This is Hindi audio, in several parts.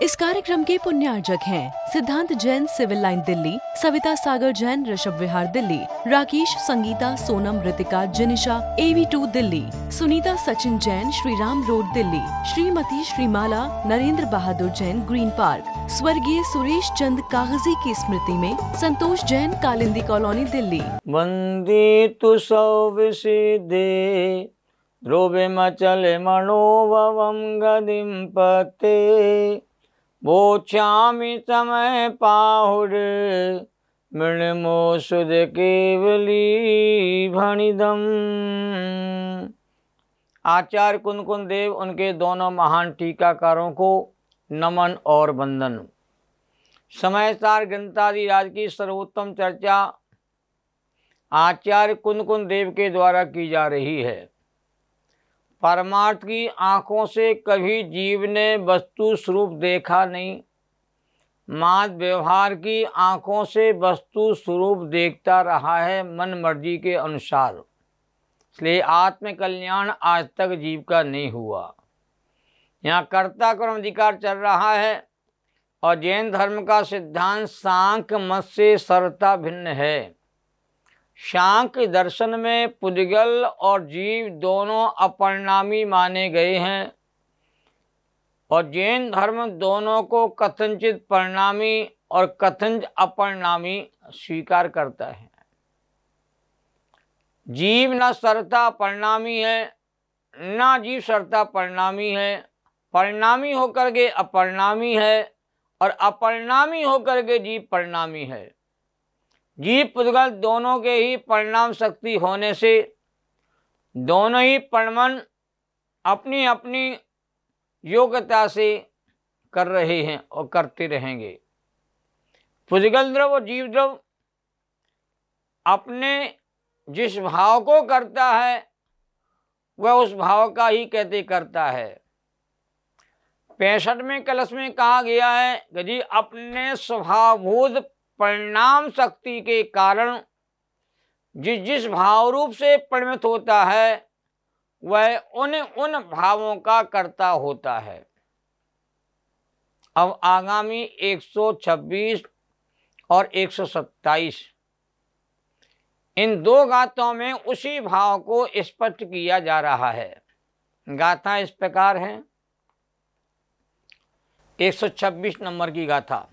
इस कार्यक्रम के पुण्यार्जक हैं सिद्धांत Jain civil line Delhi, Savita Sagar Jain Rishabh Vihar Delhi, Rakesh Sangeeta Sonam Ritika जिनिशा AV2 Delhi, Sunita Sachin Jain Shriram road Delhi, Shrimati श्रीमाला Narendra बहादुर जैन ग्रीन पार्क, स्वर्गीय सुरेश चंद कागजी की स्मृति में संतोष जैन कालिंदी कॉलोनी दिल्ली। वंदे तु सौविसिदे ध्रुवे मचले मनोभवम गदिम पते बोछामि समय पाहुर मृणमो सुध केवली भणिदम। आचार्य कुंदकुंद देव उनके दोनों महान टीकाकारों को नमन और वंदन। समय सार ग्रंथादि राज की सर्वोत्तम चर्चा आचार्य कुंदकुंद देव के द्वारा की जा रही है। परमार्थ की आँखों से कभी जीव ने वस्तु स्वरूप देखा नहीं, मात्र व्यवहार की आँखों से वस्तु स्वरूप देखता रहा है मन मर्जी के अनुसार। इसलिए आत्म कल्याण आज तक जीव का नहीं हुआ। यहाँ कर्ता कर्म अधिकार चल रहा है और जैन धर्म का सिद्धांत सांख्य मत से सरता भिन्न है। सांख्य दर्शन में पुद्गल और जीव दोनों अपरिणामी माने गए हैं और जैन धर्म दोनों को कथनचित परिणामी और कथनचित अपरिणामी स्वीकार करता है। जीव न सर्वथा परिणामी है, न जीव सर्वथा परिणामी है। परिणामी होकर के अपरिणामी है और अपरिणामी होकर के जीव परिणामी है। जीव पुद्गल दोनों के ही परिणाम शक्ति होने से दोनों ही परिणमन अपनी अपनी योग्यता से कर रहे हैं और करते रहेंगे। पुद्गल द्रव और जीव द्रव अपने जिस भाव को करता है वह उस भाव का ही कहते करता है। 65वें कलश में कहा गया है कि जी अपने स्वभावभूत परिणाम शक्ति के कारण जिस जिस भाव रूप से परिणमित होता है वह उन भावों का कर्ता होता है। अब आगामी 126 और 127 इन दो गाथाओं में उसी भाव को स्पष्ट किया जा रहा है। गाथा इस प्रकार है। 126 नंबर की गाथा।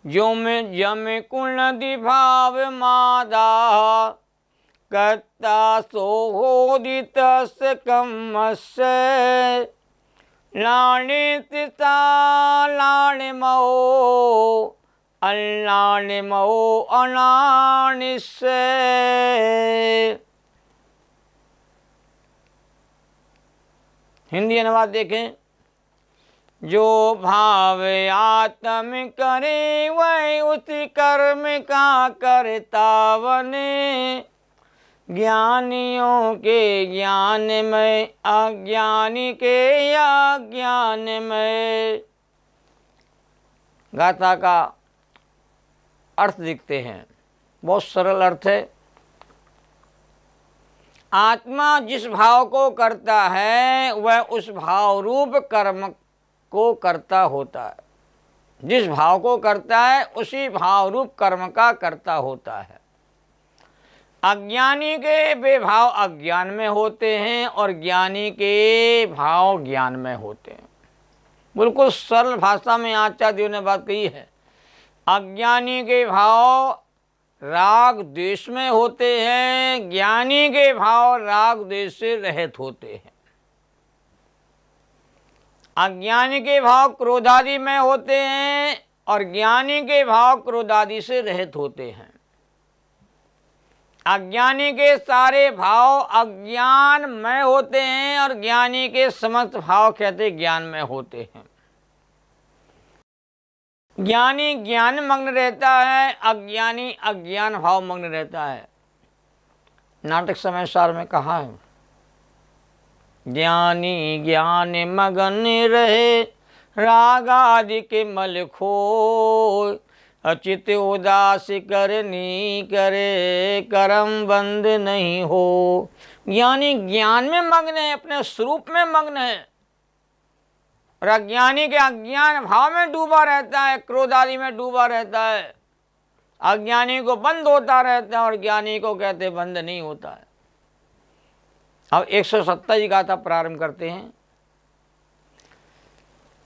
जो में जम कुलदि भाव मादा कर्ता सोहोदित कमस्य लाणे तिता लाणे मो अल्लाणे मो अनानि से। हिंदी अनुवाद देखें। जो भाव आत्म करे वह उस कर्म का करता बने। ज्ञानियों के ज्ञान में अज्ञानी के अज्ञान में। गाथा का अर्थ दिखते हैं, बहुत सरल अर्थ है। आत्मा जिस भाव को करता है वह उस भाव रूप कर्म को करता होता है। जिस भाव को करता है उसी भाव रूप कर्म का करता होता है। अज्ञानी के वे भाव अज्ञान में होते हैं और ज्ञानी के भाव ज्ञान में होते हैं। बिल्कुल सरल भाषा में आचार्य देव ने बात कही है। अज्ञानी के भाव राग द्वेष में होते हैं, ज्ञानी के भाव राग द्वेष से रहित होते हैं। अज्ञानी के भाव क्रोधादि में होते हैं और ज्ञानी के भाव क्रोधादि से रहित होते हैं। अज्ञानी के सारे भाव अज्ञान में होते हैं और ज्ञानी के समस्त भाव कहते ज्ञान में होते हैं। ज्ञानी ज्ञान मग्न रहता है, अज्ञानी अज्ञान भाव मग्न रहता है। नाटक समय सार में कहा है, ज्ञानी ज्ञान मगन रहे राग आदि के मल खोय। अचित उदास करनी करे करम बंद नहीं हो। ज्ञानी ज्ञान में मग्न है, अपने स्वरूप में मग्न है, और अज्ञानी के अज्ञान भाव में डूबा रहता है, क्रोध आदि में डूबा रहता है। अज्ञानी को बंद होता रहता है और ज्ञानी को कहते बंद नहीं होता है। अब 170 गाथा प्रारंभ करते हैं।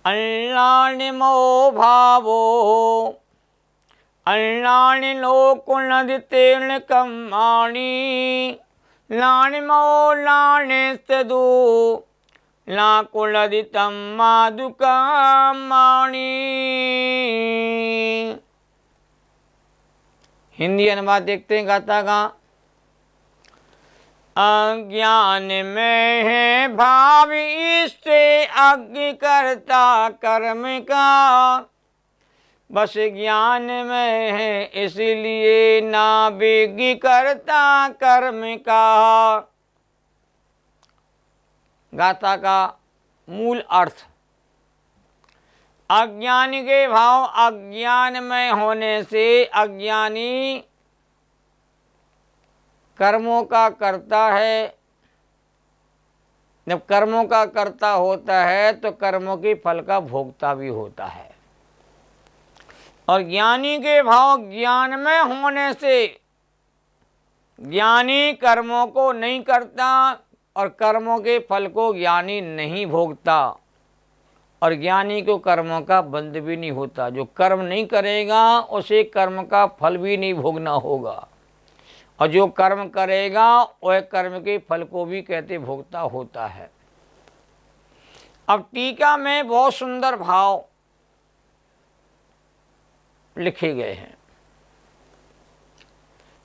अल्लानि मोह भावो अल्लानि लोकुनदितेन कम्माणि लानि मोह लानि तदु लाकुलदितं मादुकामाणि। हिंदी अनुवाद देखते हैं गाथा का। अज्ञान में है भाव इससे अज्ञ करता कर्म का, बस ज्ञान में है इसलिए ना विज्ञ करता कर्म का। गाथा का मूल अर्थ, अज्ञानी के भाव अज्ञान में होने से अज्ञानी कर्मों का करता है। जब कर्मों का कर्ता होता है तो कर्मों के फल का भोगता भी होता है। और ज्ञानी के भाव ज्ञान में होने से ज्ञानी कर्मों को नहीं करता और कर्मों के फल को ज्ञानी नहीं भोगता, और ज्ञानी को कर्मों का बंध भी नहीं होता। जो कर्म नहीं करेगा उसे कर्म का फल भी नहीं भोगना होगा, और जो कर्म करेगा वह कर्म के फल को भी कहते भोगता होता है। अब टीका में बहुत सुंदर भाव लिखे गए हैं।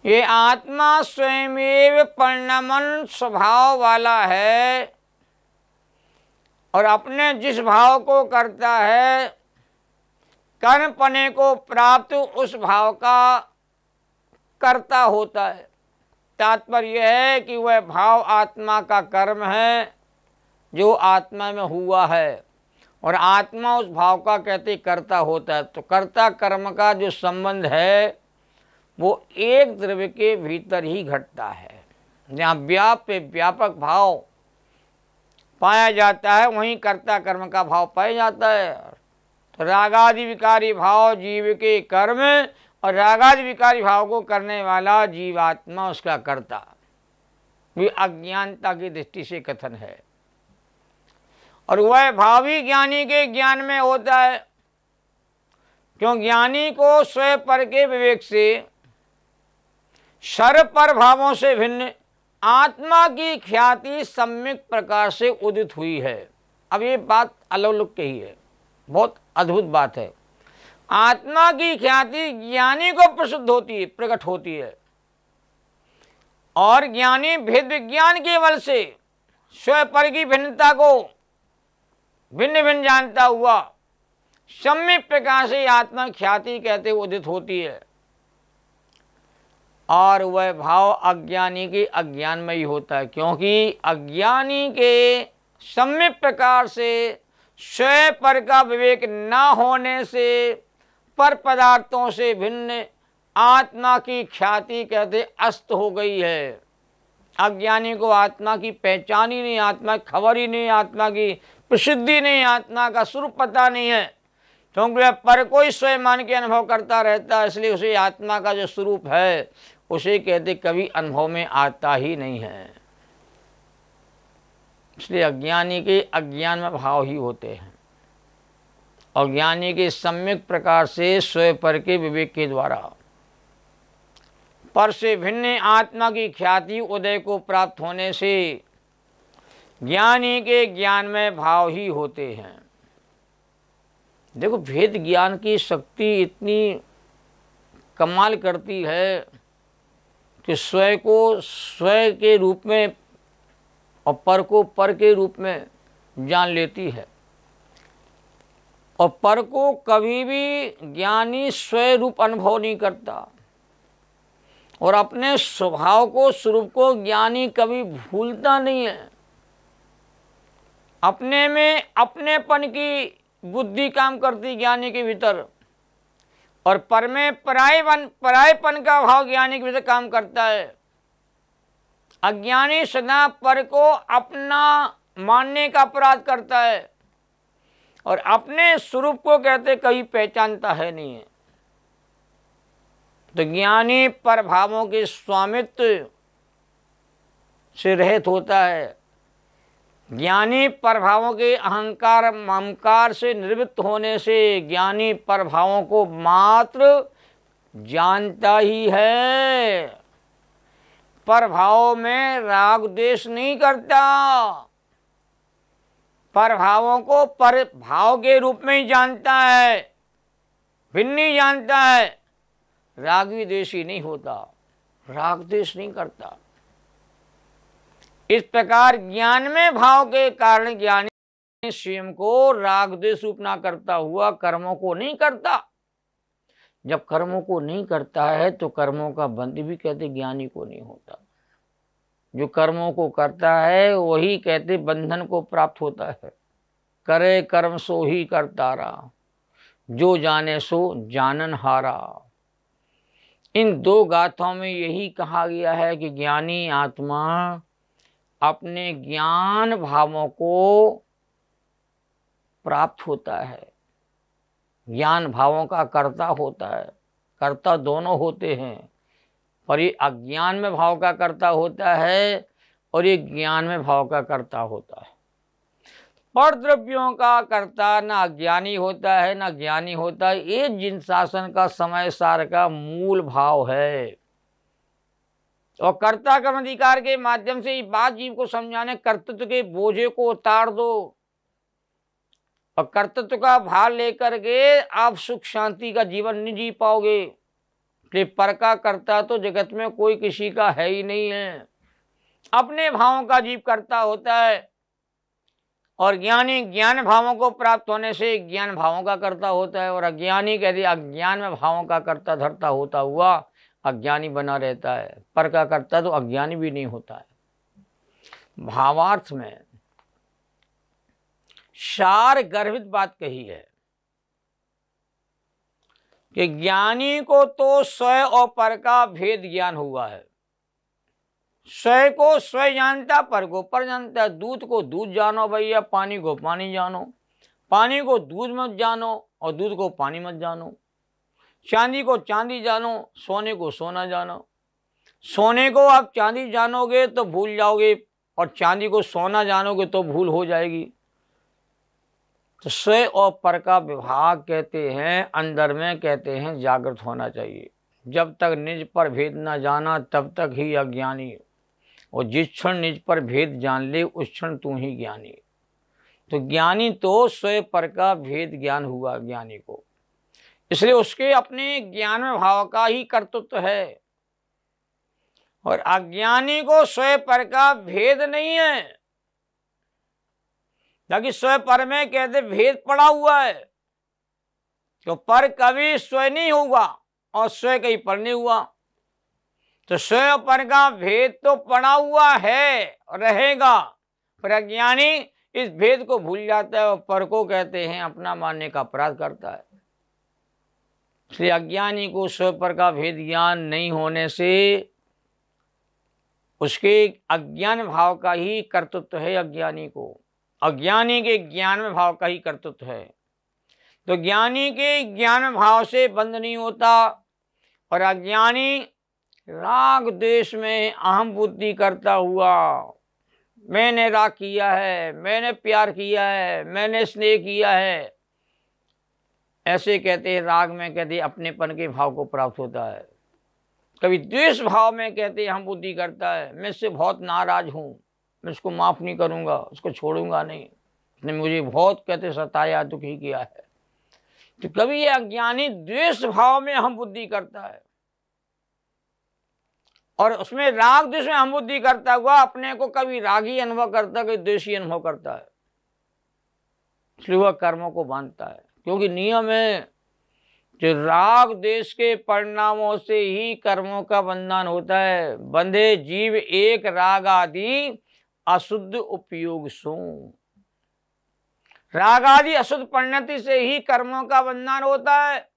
ये आत्मा स्वयमेव परिणमन स्वभाव वाला है और अपने जिस भाव को करता है कर्म पने को प्राप्त उस भाव का कर्ता होता है। तात्पर्य है कि वह भाव आत्मा का कर्म है जो आत्मा में हुआ है, और आत्मा उस भाव का कहते कर्ता होता है। तो कर्ता कर्म का जो संबंध है वो एक द्रव्य के भीतर ही घटता है। जहाँ व्यापक भाव पाया जाता है वहीं कर्ता कर्म का भाव पाया जाता है। तो रागादि विकारी भाव जीव के कर्म और रागादि विकारी भाव को करने वाला जीवात्मा उसका कर्ता, भी अज्ञानता की दृष्टि से कथन है। और वह भाव ही ज्ञानी के ज्ञान में होता है, क्यों ज्ञानी को स्वयं पर के विवेक से सर्व पर भावों से भिन्न आत्मा की ख्याति सम्यक प्रकार से उदित हुई है। अब ये बात अलौकिक ही है, बहुत अद्भुत बात है। आत्मा की ख्याति ज्ञानी को प्रसिद्ध होती है, प्रकट होती है, और ज्ञानी भेद विज्ञान के बल से स्वयं पर की भिन्नता को भिन्न भिन्न जानता हुआ सम्यक प्रकार से आत्मा ख्याति कहते उदित होती है। और वह भाव अज्ञानी के अज्ञान में ही होता है, क्योंकि अज्ञानी के सम्यक प्रकार से स्वयं पर का विवेक न होने से पर पदार्थों से भिन्न आत्मा की ख्याति कहते अस्त हो गई है। अज्ञानी को आत्मा की पहचान ही नहीं, आत्मा की खबर ही नहीं, आत्मा की प्रसिद्धि नहीं, आत्मा का स्वरूप पता नहीं है, क्योंकि वह पर को ही स्वयं मान के अनुभव करता रहता है। इसलिए उसे आत्मा का जो स्वरूप है उसे कहते कभी अनुभव में आता ही नहीं है। इसलिए अज्ञानी के अज्ञान में भाव ही होते हैं, और ज्ञानी के सम्यक प्रकार से स्वयं पर के विवेक के द्वारा पर से भिन्न आत्मा की ख्याति उदय को प्राप्त होने से ज्ञानी के ज्ञान में भाव ही होते हैं। देखो, भेद ज्ञान की शक्ति इतनी कमाल करती है कि स्वयं को स्वयं के रूप में और पर को पर के रूप में जान लेती है, और पर को कभी भी ज्ञानी स्वयं रूप अनुभव नहीं करता, और अपने स्वभाव को स्वरूप को ज्ञानी कभी भूलता नहीं है। अपने में अपनेपन की बुद्धि काम करती ज्ञानी के भीतर, और पर में परायपन का भाव ज्ञानी के भीतर काम करता है। अज्ञानी सदा पर को अपना मानने का अपराध करता है, और अपने स्वरूप को कहते कहीं पहचानता है नहीं है। तो ज्ञानी प्रभावों के स्वामित्व से रहित होता है। ज्ञानी प्रभावों के अहंकार ममकार से निवृत्त होने से ज्ञानी प्रभावों को मात्र जानता ही है। प्रभाव में राग द्वेष नहीं करता, प्रभावों को प्रभाव के रूप में ही जानता है, भिन्न ही जानता है। रागी द्वेषी नहीं होता, राग द्वेष नहीं करता। इस प्रकार ज्ञान में भाव के कारण ज्ञानी स्वयं को राग द्वेष रूप ना करता हुआ कर्मों को नहीं करता। जब कर्मों को नहीं करता है तो कर्मों का बंध भी कहते ज्ञानी को नहीं होता। जो कर्मों को करता है वही कहते बंधन को प्राप्त होता है। करे कर्म सो ही करतारा, जो जाने सो जानन हारा। इन दो गाथाओं में यही कहा गया है कि ज्ञानी आत्मा अपने ज्ञान भावों को प्राप्त होता है, ज्ञान भावों का कर्ता होता है। कर्ता दोनों होते हैं, पर ये अज्ञान में भाव का कर्ता होता है और ये ज्ञान में भाव का कर्ता होता है। पर द्रव्यों का कर्ता ना अज्ञानी होता है ना ज्ञानी होता है। ये जिन शासन का समय सार का मूल भाव है। और कर्ता कर्म अधिकार के माध्यम से इस बात जीव को समझाने कर्तृत्व के बोझे को उतार दो और कर्तृत्व का भार लेकर के आप सुख शांति का जीवन नहीं जी पाओगे। इसलिए पर का कर्ता तो जगत में कोई किसी का है ही नहीं है। अपने भावों का जीव कर्ता होता है और ज्ञानी ज्ञान भावों को प्राप्त होने से ज्ञान भावों का कर्ता होता है। और अज्ञानी कहते अज्ञान में भावों का कर्ता धरता होता हुआ अज्ञानी बना रहता है। पर का कर्ता तो अज्ञानी भी नहीं होता है। भावार्थ में सार गर्भित बात कही है कि ज्ञानी को तो स्वयं और पर का भेद ज्ञान हुआ है। स्वयं को स्वयं जानता, पर को पर जानता है। दूध को दूध जानो भैया, पानी को पानी जानो। पानी को दूध मत जानो और दूध को पानी मत जानो। चांदी को चांदी जानो, सोने को सोना जानो। सोने को आप चांदी जानोगे तो भूल जाओगे और चांदी को सोना जानोगे तो भूल हो जाएगी। तो स्वयं और पर का विभाग कहते हैं अंदर में कहते हैं जागृत होना चाहिए। जब तक निज पर भेद न जाना तब तक ही अज्ञानी, और जिस क्षण निज पर भेद जान ले उस क्षण तू ही ज्ञानी। तो ज्ञानी तो स्वयं पर का भेद ज्ञान हुआ ज्ञानी को, इसलिए उसके अपने ज्ञान में भाव का ही कर्तृत्व है। और अज्ञानी को स्वयं पर का भेद नहीं है, ताकि स्वयं पर में कहते भेद पड़ा हुआ है। तो पर कभी स्वयं नहीं होगा और स्वयं कहीं पर नहीं हुआ। तो स्वयं पर का भेद तो पड़ा हुआ है और रहेगा, पर अज्ञानी इस भेद को भूल जाता है और पर को कहते हैं अपना मानने का अपराध करता है। इसलिए अज्ञानी को स्वयं पर का भेद ज्ञान नहीं होने से उसके अज्ञान भाव का ही कर्तृत्व है। अज्ञानी को अज्ञानी के ज्ञान में भाव का ही कर्तृत्व है। तो ज्ञानी के ज्ञान भाव से बंध नहीं होता और अज्ञानी राग द्वेष में अहम बुद्धि करता हुआ मैंने राग किया है, मैंने प्यार किया है, मैंने स्नेह किया है, ऐसे कहते हैं। राग में कहते हैं अपनेपन के भाव को प्राप्त होता है। कभी द्वेष भाव में कहते हैं हम बुद्धि करता है मैं इससे बहुत नाराज हूँ, मैं उसको माफ़ नहीं करूँगा, उसको छोड़ूंगा नहीं, उसने मुझे बहुत कहते सताया दुखी किया है। तो कभी ये अज्ञानी द्वेष भाव में हम बुद्धि करता है और उसमें राग द्वेष में हम बुद्धि करता हुआ अपने को कभी रागी अनुभव करता है, कभी द्वेषी अनुभव करता है। इसलिए वह कर्मों को बांधता है, क्योंकि नियम है जो राग देश के परिणामों से ही कर्मों का बंधन होता है। बंधे जीव एक राग आदि अशुद्ध उपयोग सो। राग आदि अशुद्ध परिणति से ही कर्मों का बंधन होता है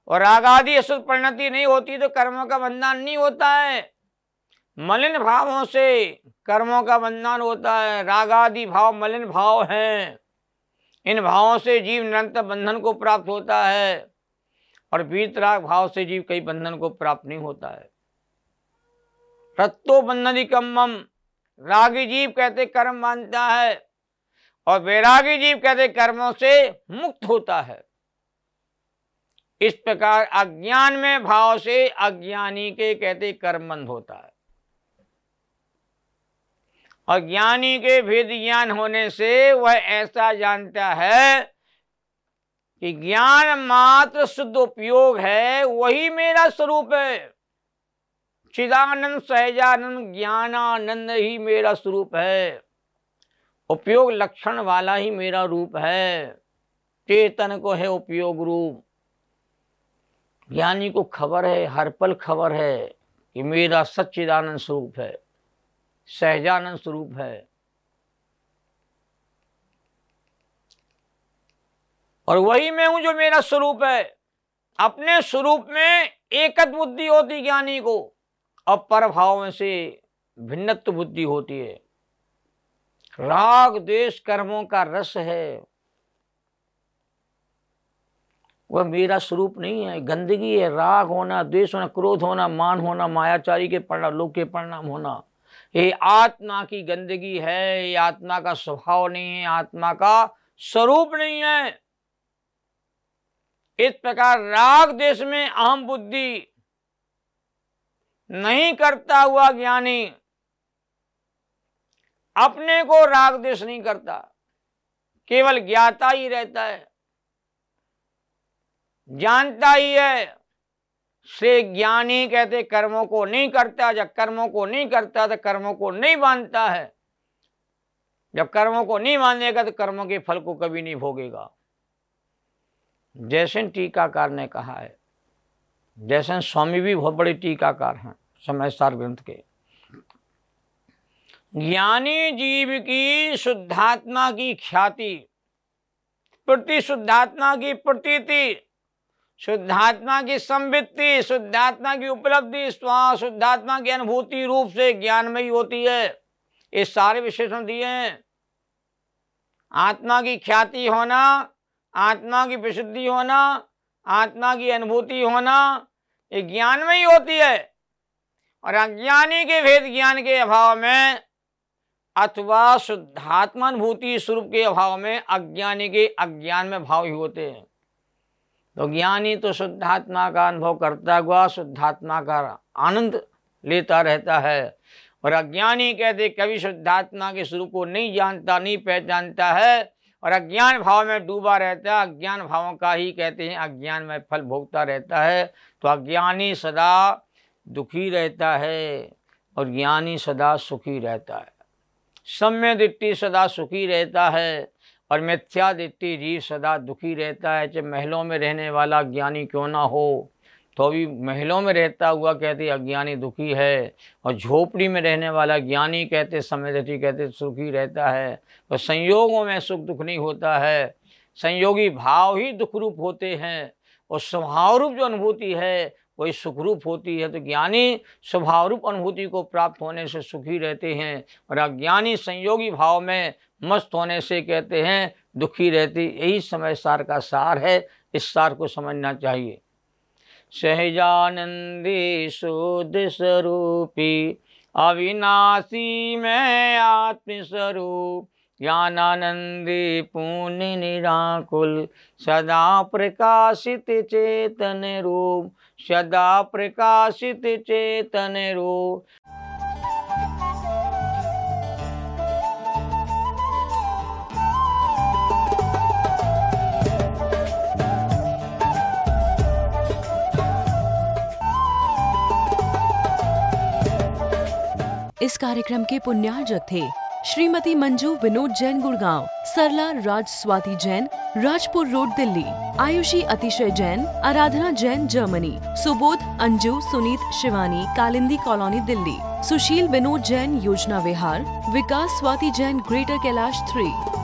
और राग आदि अशुद्ध परिणति नहीं होती तो कर्मों का बंधन नहीं होता है। मलिन भावों से कर्मों का बंधन होता है। राग आदि भाव मलिन भाव हैं इन भावों से जीव निरंतर बंधन को प्राप्त होता है और वीतराग भाव से जीव कई बंधन को प्राप्त नहीं होता है। रत्तो बंधनिकम्मम, रागी जीव कहते कर्म बांधता है और वैरागी जीव कहते कर्मों से मुक्त होता है। इस प्रकार अज्ञान में भाव से अज्ञानी के कहते कर्मबंध होता है और ज्ञानी के भेद ज्ञान होने से वह ऐसा जानता है कि ज्ञान मात्र शुद्ध उपयोग है, वही मेरा स्वरूप है। चिदानंद सहजानंद ज्ञानानंद ही मेरा स्वरूप है, उपयोग लक्षण वाला ही मेरा रूप है। चेतन को है उपयोग रूप। ज्ञानी को खबर है, हर पल खबर है कि मेरा सच्चिदानंद स्वरूप है, सहजानंद स्वरूप है। और वही मैं हूं जो मेरा स्वरूप है। अपने स्वरूप में एकत्व बुद्धि होती ज्ञानी को, और परभाव से भिन्नत्व बुद्धि होती है। राग द्वेष कर्मों का रस है, वह मेरा स्वरूप नहीं है, गंदगी है। राग होना, द्वेष होना, क्रोध होना, मान होना, मायाचारी के परिणाम, लोक के परिणाम होना, ये आत्मा की गंदगी है। ये आत्मा का स्वभाव नहीं है, आत्मा का स्वरूप नहीं है। इस प्रकार राग द्वेष में अहम बुद्धि नहीं करता हुआ ज्ञानी अपने को राग द्वेष नहीं करता, केवल ज्ञाता ही रहता है, जानता ही है। से ज्ञानी कहते कर्मों को नहीं करता। जब कर्मों को नहीं करता तो कर्मों को नहीं बांधता है। जब कर्मों को नहीं बांधेगा तो कर्मों के फल को कभी नहीं भोगेगा। जैसे टीकाकार ने कहा है, जैसे स्वामी भी बहुत बड़े टीकाकार हैं समय सार ग्रंथ के। ज्ञानी जीव की शुद्धात्मा की ख्याति, प्रति शुद्धात्मा की प्रतीति, शुद्धात्मा की संवित्ति, शुद्धात्मा की उपलब्धि, शुद्धात्मा की अनुभूति रूप से ज्ञानमयी होती है। ये सारे विशेषण दिए हैं। आत्मा की ख्याति होना, आत्मा की विशुद्धि होना, आत्मा की अनुभूति होना, ये ज्ञानमयी होती है। और अज्ञानी के भेद ज्ञान के अभाव में अथवा शुद्धात्मा अनुभूति स्वरूप के अभाव में अज्ञानी के अज्ञान में भाव ही होते हैं। तो ज्ञानी तो शुद्धात्मा का अनुभव करता हुआ शुद्धात्मा का आनंद लेता रहता है, और अज्ञानी कहते कभी शुद्धात्मा के स्वरूप को नहीं जानता, नहीं पहचानता है और अज्ञान भाव में डूबा रहता है। अज्ञान भावों का ही कहते हैं अज्ञान में फल भोगता रहता है। तो अज्ञानी सदा दुखी रहता है और ज्ञानी सदा सुखी रहता है। सम्य दृष्टि सदा सुखी रहता है और मिथ्या दृष्टि जीव सदा दुखी रहता है। चाहे महलों में रहने वाला ज्ञानी क्यों ना हो, तो भी महलों में रहता हुआ कहते अज्ञानी दुखी है, और झोपड़ी में रहने वाला ज्ञानी कहते सम्य दृष्टि कहते सुखी रहता है। तो संयोगों में सुख दुख नहीं होता है, संयोगी भाव ही दुख रूप होते हैं और स्वभाव रूप जो अनुभूति है वही सुखरूप होती है। तो ज्ञानी स्वभाव रूप अनुभूति को प्राप्त होने से सुखी रहते हैं और अज्ञानी संयोगी भाव में मस्त होने से कहते हैं दुखी रहती। यही समय सार का सार है, इस सार को समझना चाहिए। सहजानंदी शुद्ध स्वरूपी अविनाशी में आत्मस्वरूप, ज्ञानानंदी पूर्ण निराकुल, सदा प्रकाशित चेतन रूप, सदा प्रकाशित चेतन रूप। इस कार्यक्रम के पुण्यार्जक थे श्रीमती मंजू विनोद जैन गुड़गांव, सरला राज स्वाति जैन राजपुर रोड दिल्ली, आयुषी अतिशय जैन, आराधना जैन जर्मनी, सुबोध अंजू सुनीत शिवानी कालिंदी कॉलोनी दिल्ली, सुशील विनोद जैन योजना विहार, विकास स्वाति जैन ग्रेटर कैलाश 3।